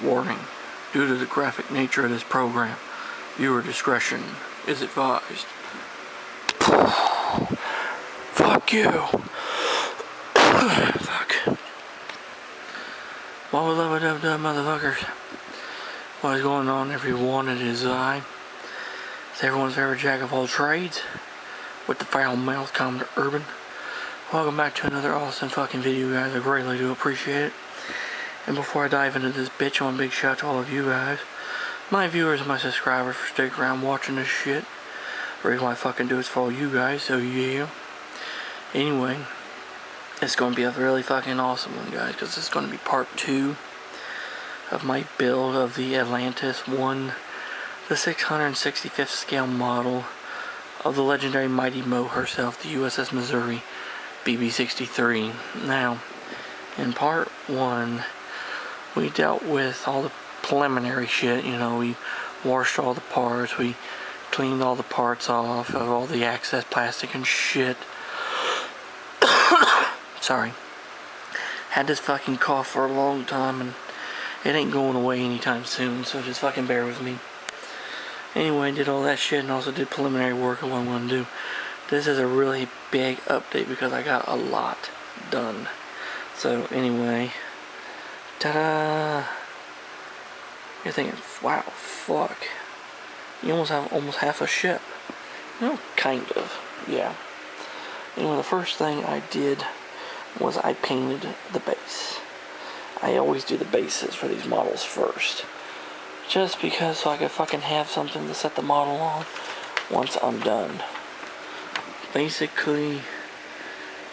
Warning, due to the graphic nature of this program, viewer discretion is advised. Fuck you. Fuck. What was up, motherfuckers? What is going on, everyone? It is I. It's everyone's favorite jack of all trades, with the foul mouth common to urban. Welcome back to another awesome fucking video, guys. I greatly do appreciate it. And before I dive into this bitch, I want a big shout out to all of you guys, my viewers and my subscribers, for sticking around watching this shit. The reason why I fucking do is for all you guys, so yeah. Anyway, it's going to be a really fucking awesome one, guys, because it's going to be part 2 of my build of the Atlantis 1, the 665th scale model of the legendary Mighty Mo herself, the USS Missouri BB-63. Now, in part 1, we dealt with all the preliminary shit. You know, we washed all the parts, we cleaned all the parts off of all the excess plastic and shit. Sorry. Had this fucking cough for a long time, and it ain't going away anytime soon, so just fucking bear with me. Anyway, did all that shit and also did preliminary work of what I'm going to do. This is a really big update because I got a lot done. So anyway, ta-da! You're thinking, wow, fuck. You almost have half a ship. No, kind of, yeah. Anyway, the first thing I did was I painted the base. I always do the bases for these models first. Just because so I could fucking have something to set the model on once I'm done. Basically,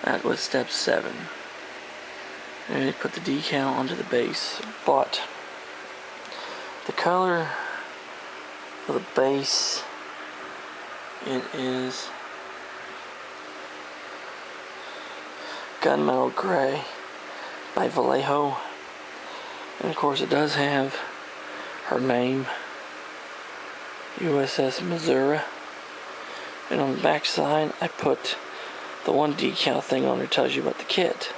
that was step 7. And I put the decal onto the base, but the color of the base, it is gunmetal gray by Vallejo, and of course it does have her name, USS Missouri. And on the back side I put the one decal thing on there tells you about the kit.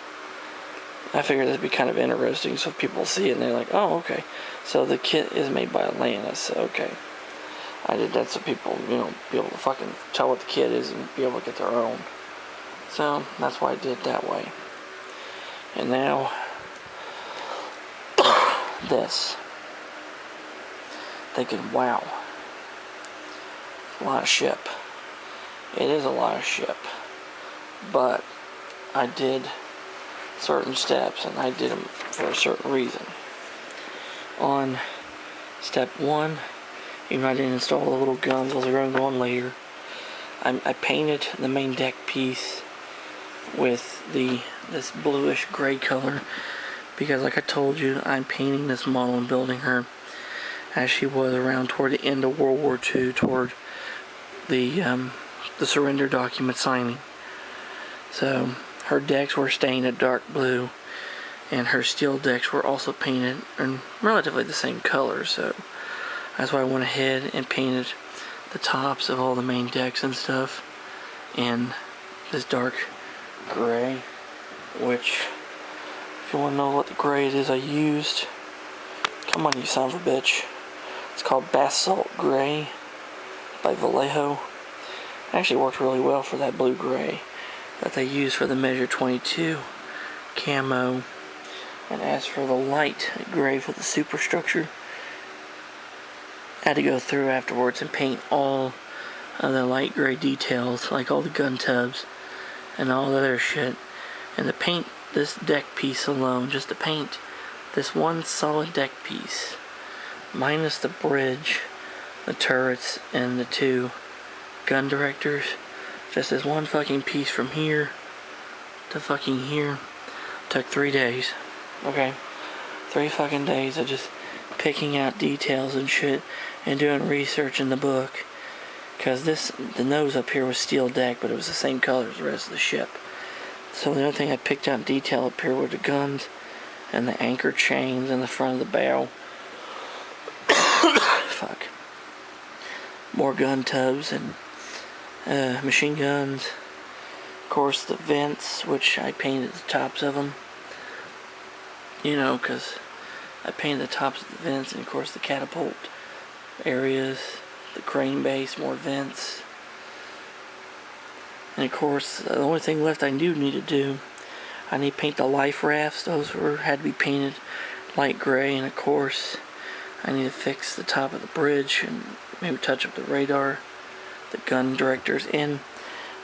I figured that'd be kind of interesting, so people see it and they're like, oh, okay, so the kit is made by Atlantis. Okay, I did that so people, you know, be able to fucking tell what the kit is and be able to get their own. So that's why I did it that way. And now this, thinking, wow, a lot of ship. It is a lot of ship, but I did certain steps, and I did them for a certain reason. On step 1, even though I didn't install the little guns, those are going to go on later, I painted the main deck piece with this bluish gray color, because like I told you, I'm painting this model and building her as she was around toward the end of World War II, toward the surrender document signing. So her decks were stained a dark blue, and her steel decks were also painted in relatively the same color. So that's why I went ahead and painted the tops of all the main decks and stuff in this dark gray, which, if you want to know what the gray it is I used, come on, you son of a bitch. It's called Basalt Gray by Vallejo. It actually worked really well for that blue gray that they used for the Measure 22 camo. And as for the light gray for the superstructure, I had to go through afterwards and paint all of the light gray details, like all the gun tubs and all the other shit. And to paint this deck piece alone, just to paint this one solid deck piece, minus the bridge, the turrets, and the 2 gun directors, just this one fucking piece from here to fucking here, took 3 days. Okay, 3 fucking days of just picking out details and shit and doing research in the book, because the nose up here was steel deck, but it was the same color as the rest of the ship. So the other thing I picked out in detail up here were the guns and the anchor chains in the front of the bow. Fuck. More gun tubs and machine guns. Of course, the vents, which I painted the tops of them. You know, because I painted the tops of the vents, and of course the catapult areas, the crane base, more vents. And of course, the only thing left I do need to do, I need to paint the life rafts. Those had to be painted light gray, and of course, I need to fix the top of the bridge and maybe touch up the radar, the gun directors, and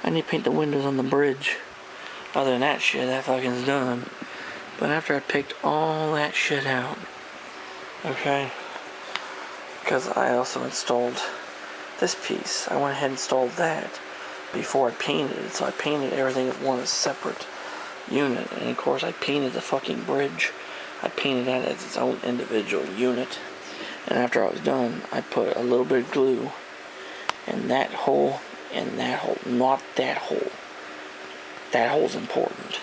I need to paint the windows on the bridge. Other than that shit, that fucking's done. But after I picked all that shit out, okay, because I also installed this piece, I went ahead and installed that before I painted it. So I painted everything as one separate unit, and of course I painted the fucking bridge. I painted that as its own individual unit, and after I was done, I put a little bit of glue in that hole and that hole, not that hole. That hole's important.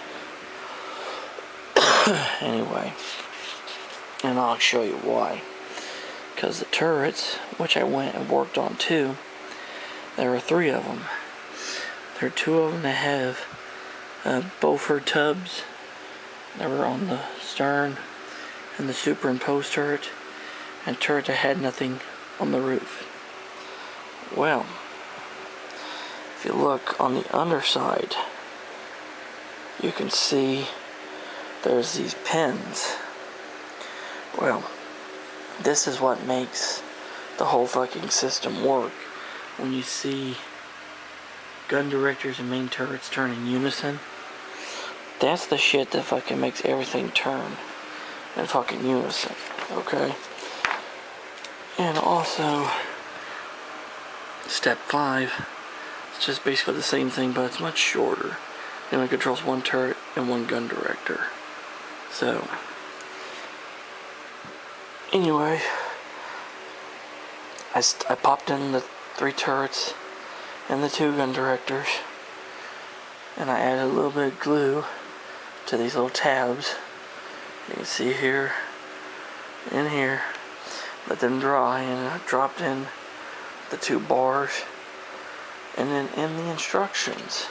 Anyway, and I'll show you why. Because the turrets, which I went and worked on too, there are 3 of them. There are 2 of them that have Beaufort tubs that were on the stern, and the superimposed turret, and a turret that had nothing on the roof. Well, if you look on the underside, you can see there's these pins. Well, this is what makes the whole fucking system work. When you see gun directors and main turrets turn in unison, that's the shit that fucking makes everything turn in fucking unison, okay? And also, step 5, it's just basically the same thing, but it's much shorter. It only controls 1 turret and 1 gun director. So, anyway, I popped in the 3 turrets and the 2 gun directors, and I added a little bit of glue to these little tabs. You can see here and here. Let them dry, and I dropped in the 2 bars. And then in the instructions,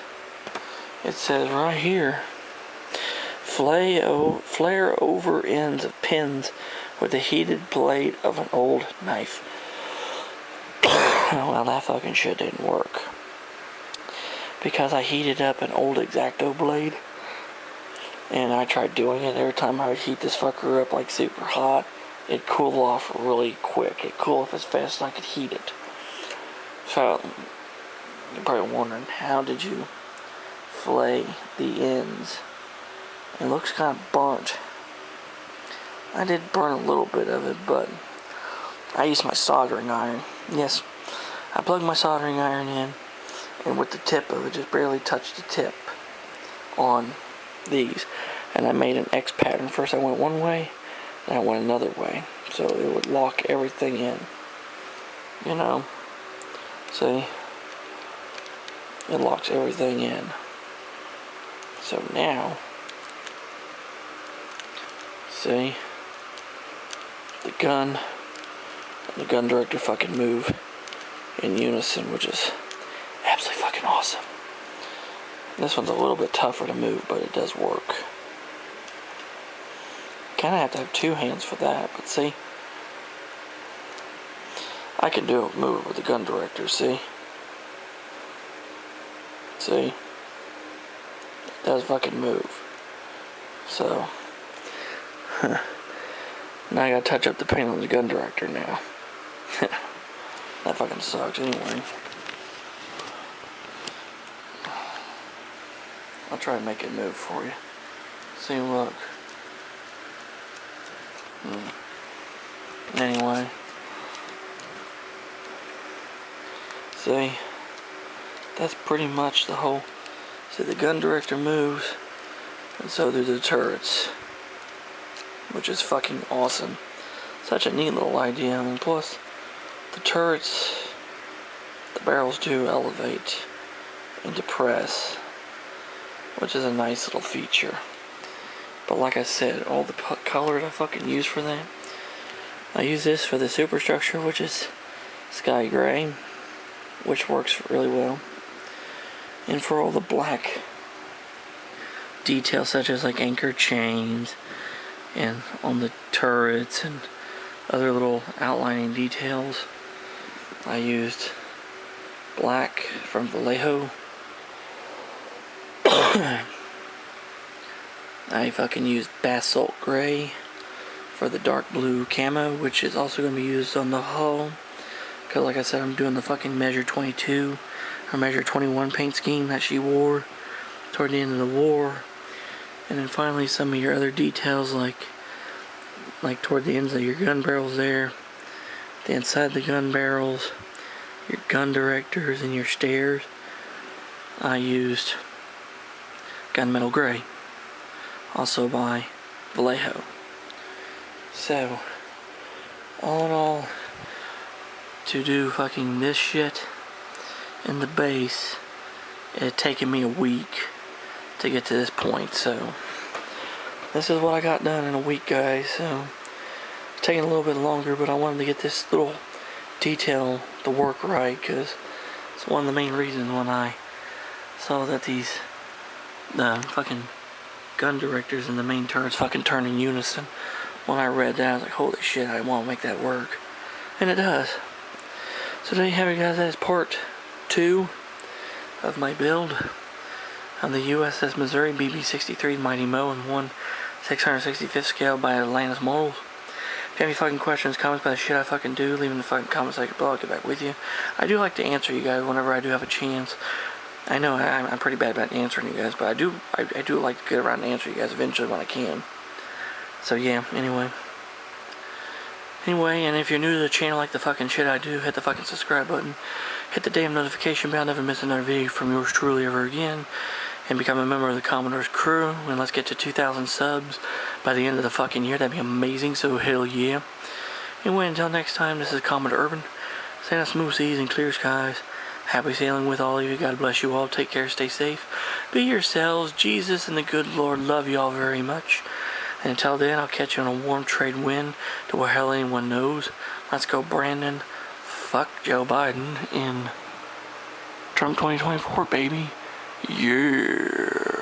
it says right here, flare over ends of pins with the heated blade of an old knife. Well, that fucking shit didn't work, because I heated up an old X-Acto blade, and I tried doing it. Every time I would heat this fucker up like super hot, it'd cool off really quick. It'd cool off as fast as I could heat it. So, you're probably wondering, how did you fillet the ends? It looks kind of burnt. I did burn a little bit of it, but I used my soldering iron. Yes, I plugged my soldering iron in, and with the tip of it, just barely touched the tip on these. And I made an X pattern. First I went one way, then I went another way, so it would lock everything in. You know, see? It locks everything in. So now, see, the gun and the gun director fucking move in unison, which is absolutely fucking awesome. This one's a little bit tougher to move, but it does work. Kinda have to have 2 hands for that, but see, I can move it with the gun director, see? See? It does fucking move. So, now I gotta touch up the paint on the gun director now. That fucking sucks anyway. I'll try to make it move for you. See, look. Anyway. See? That's pretty much the whole... See, the gun director moves, and so do the turrets. Which is fucking awesome. Such a neat little idea. I mean, plus, the turrets, the barrels do elevate and depress, which is a nice little feature. But like I said, all the colors I fucking use for that, I use this for the superstructure, which is sky gray, which works really well. And for all the black details, such as like anchor chains And on the turrets and other little outlining details, I used black from Vallejo. I fucking used basalt gray for the dark blue camo, which is also going to be used on the hull. Because like I said, I'm doing the fucking measure 22 or measure 21 paint scheme that she wore toward the end of the war. And then finally some of your other details, like toward the ends of your gun barrels there, the inside the gun barrels, your gun directors and your stairs, I used gunmetal gray, also by Vallejo. So, all in all, to do fucking this shit in the base, it had taken me a week to get to this point. So, this is what I got done in a week, guys. So, it's taking a little bit longer, but I wanted to get this little detail to work right, because it's one of the main reasons when I saw that the fucking gun directors and the main turrets fucking turn in unison. When I read that, I was like, holy shit, I want to make that work. And it does. So there you have it, guys. That is part 2 of my build on the USS Missouri BB-63 Mighty Mo in 1/665th scale by Atlantis Models. If you have any fucking questions, comments about the shit I fucking do, leave in the fucking comment section below. I'll get back with you. I do like to answer you guys whenever I do have a chance. I know I'm pretty bad about answering you guys, but I do like to get around and answer you guys eventually when I can. So yeah, anyway, and if you're new to the channel, like the fucking shit I do, hit the fucking subscribe button, hit the damn notification bell, never miss another video from yours truly ever again, and become a member of the Commodore's crew, and let's get to 2,000 subs by the end of the fucking year. That'd be amazing, so hell yeah. Anyway, until next time, this is Commodore Urban, saying out smooth seas and clear skies. Happy sailing with all of you. God bless you all. Take care. Stay safe. Be yourselves. Jesus and the good Lord love you all very much. And until then, I'll catch you on a warm trade wind to where hell anyone knows. Let's go, Brandon. Fuck Joe Biden in Trump 2024, baby. Yeah.